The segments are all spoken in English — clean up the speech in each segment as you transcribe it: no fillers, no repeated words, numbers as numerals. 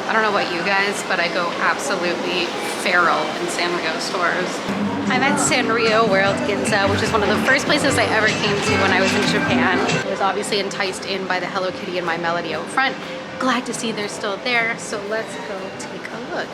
I don't know about you guys, but I go absolutely feral in Sanrio stores. I'm at Sanrio World, Ginza, which is one of the first places I ever came to when I was in Japan. I was obviously enticed in by the Hello Kitty and My Melody out front. Glad to see they're still there, so let's go take a look.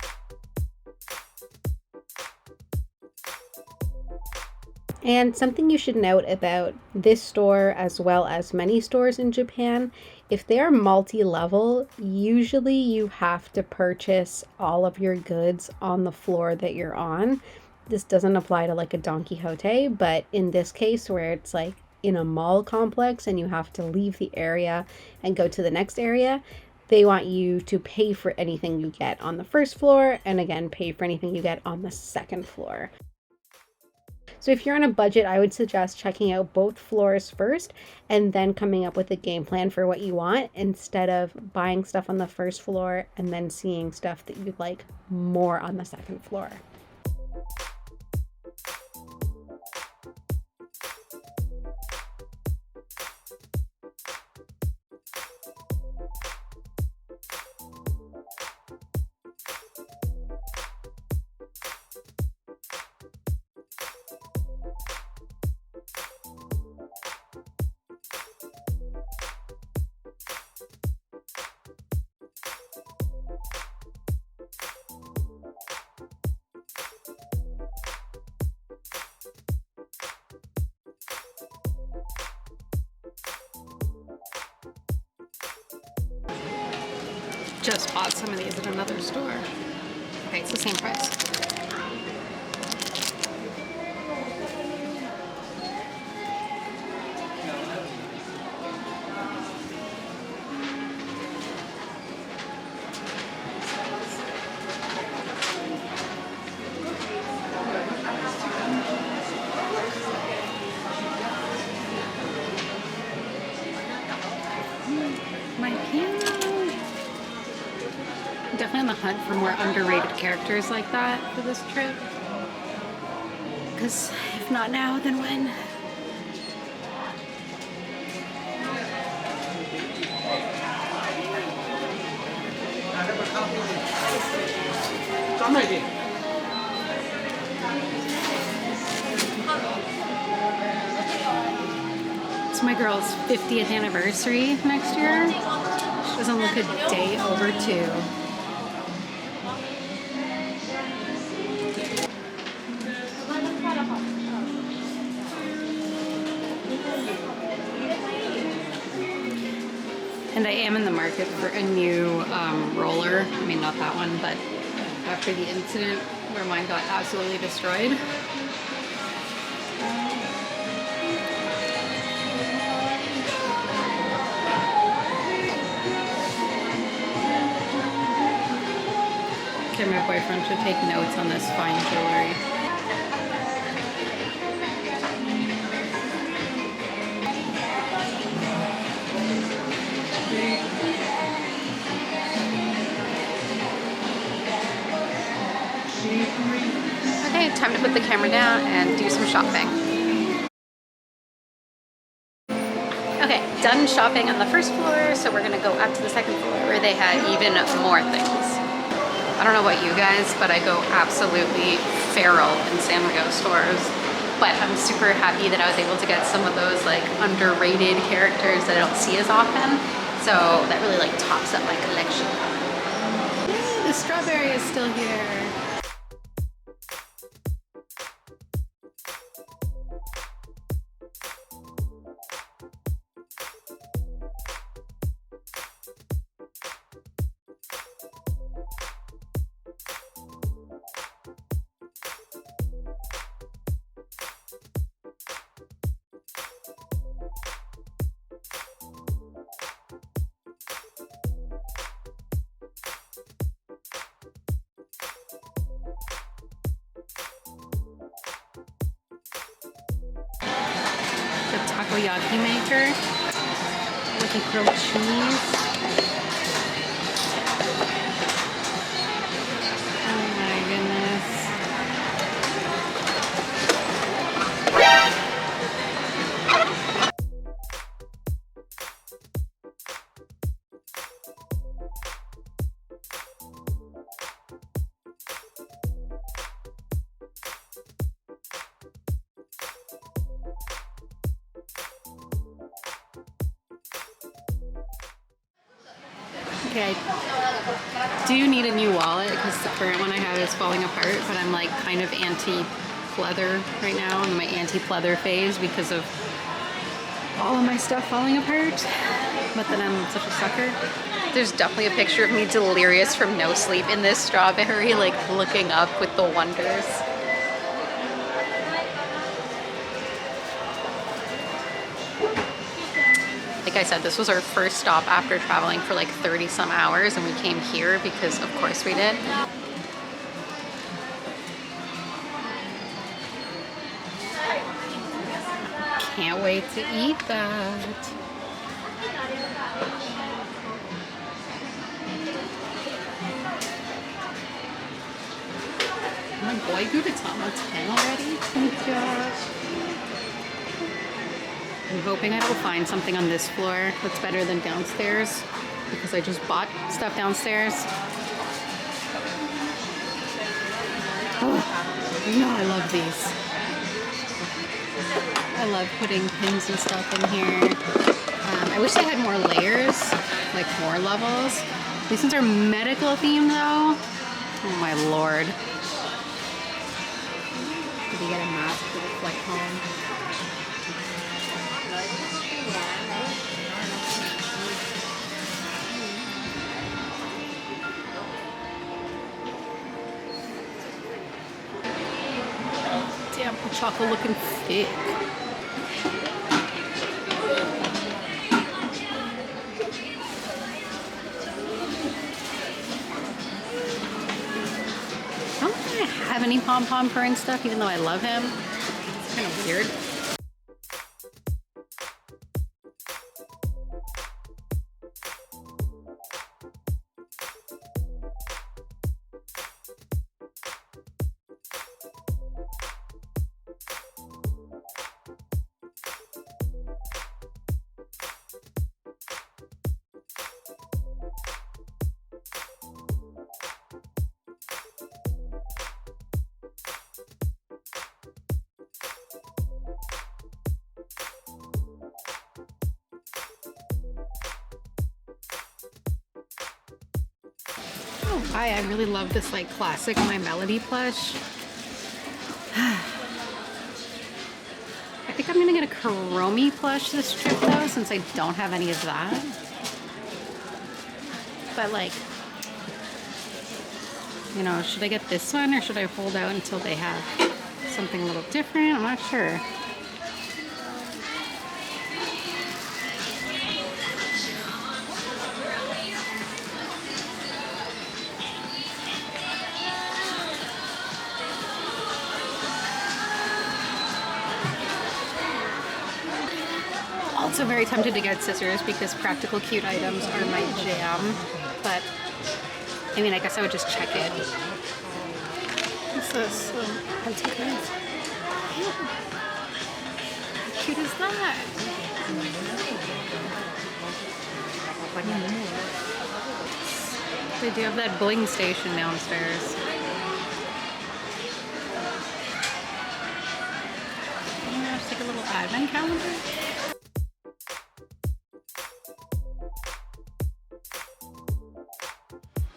And something you should note about this store, as well as many stores in Japan, if they are multi-level, usually you have to purchase all of your goods on the floor that you're on. This doesn't apply to like a Don Quixote, but in this case where it's like in a mall complex and you have to leave the area and go to the next area, they want you to pay for anything you get on the first floor and again pay for anything you get on the second floor. So if you're on a budget, I would suggest checking out both floors first and then coming up with a game plan for what you want instead of buying stuff on the first floor and then seeing stuff that you'd like more on the second floor. Just bought some of these at another store. Okay, it's the same price. My piano. Definitely on the hunt for more underrated characters like that for this trip. Because if not now, then when? It's my girl's 50th anniversary next year. She doesn't look a day over 2. And I am in the market for a new roller. I mean, not that one, but after the incident where mine got absolutely destroyed. Okay, my boyfriend should take notes on this fine jewelry. Okay, time to put the camera down and do some shopping. Okay, done shopping on the first floor, so we're gonna go up to the second floor where they had even more things. I don't know about you guys, but I go absolutely feral in Sanrio stores. But I'm super happy that I was able to get some of those like underrated characters that I don't see as often. So that really like tops up my collection. Yay, the strawberry is still here. The takoyaki maker with the grilled cheese. Okay, I do need a new wallet because the current one I have is falling apart, but I'm like kind of anti-pleather right now, in my anti-pleather phase because of all of my stuff falling apart. But then I'm such a sucker. There's definitely a picture of me delirious from no sleep in this strawberry, like looking up with the wonders. Like I said, this was our first stop after traveling for like 30 some hours, and we came here because of course we did. Can't wait to eat that. Oh my boy, Gudetama 10 already? Oh my gosh. I'm hoping I will find something on this floor that's better than downstairs because I just bought stuff downstairs. Oh, you know I love these. I love putting pins and stuff in here. I wish they had more layers, like more levels. These ones are medical themed though. Oh my lord. Did you get a mask for the flight home? Damn, the chocolate looking thick. I don't think I have any pom-pom fern stuff, even though I love him. It's kind of weird. Oh, hi, I really love this like classic My Melody plush. I think I'm gonna get a Kuromi plush this trip though, since I don't have any of that. But like, you know, should I get this one or should I hold out until they have something a little different? I'm not sure. Also very tempted to get scissors because practical cute items are my jam, but I mean, I guess I would just check it. What's this? I'll take it. How cute is that? They do have that bling station downstairs. Just like a little advent calendar.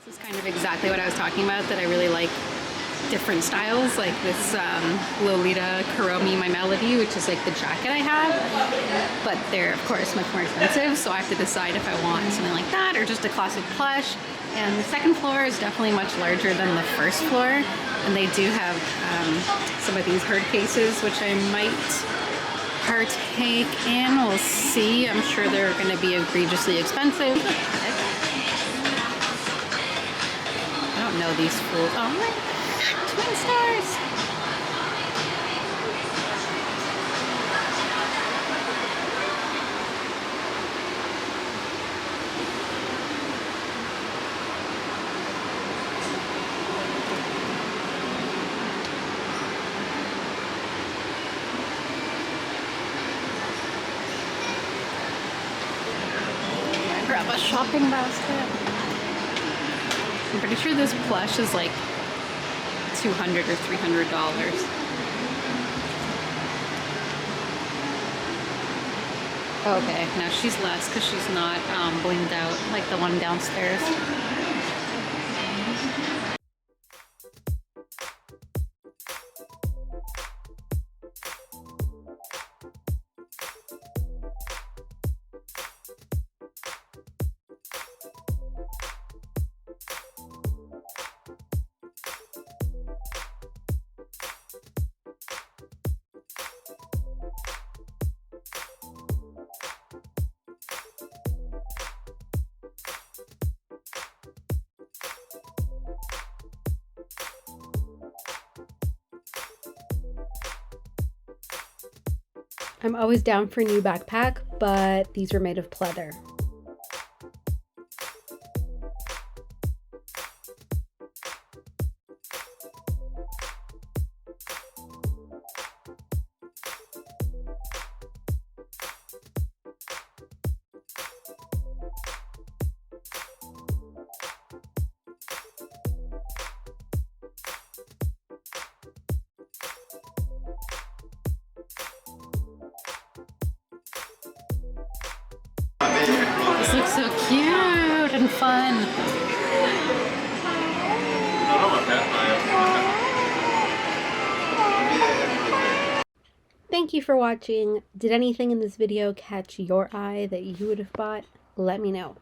This is kind of exactly what I was talking about, that I really like different styles, like this Lolita Kuromi My Melody, which is like the jacket I have, but they're of course much more expensive, so I have to decide if I want something like that or just a classic plush. And the second floor is definitely much larger than the first floor, and they do have some of these herd cases, which I might partake in. We'll see. I'm sure they're going to be egregiously expensive. I don't know these fools. Oh my god, twin stars! Grab a shopping basket. I'm pretty sure this plush is like $200 or $300. Okay, now she's less because she's not blinged out like the one downstairs. I'm always down for a new backpack, but these were made of pleather. This looks so cute and fun. Thank you for watching. Did anything in this video catch your eye that you would have bought? Let me know.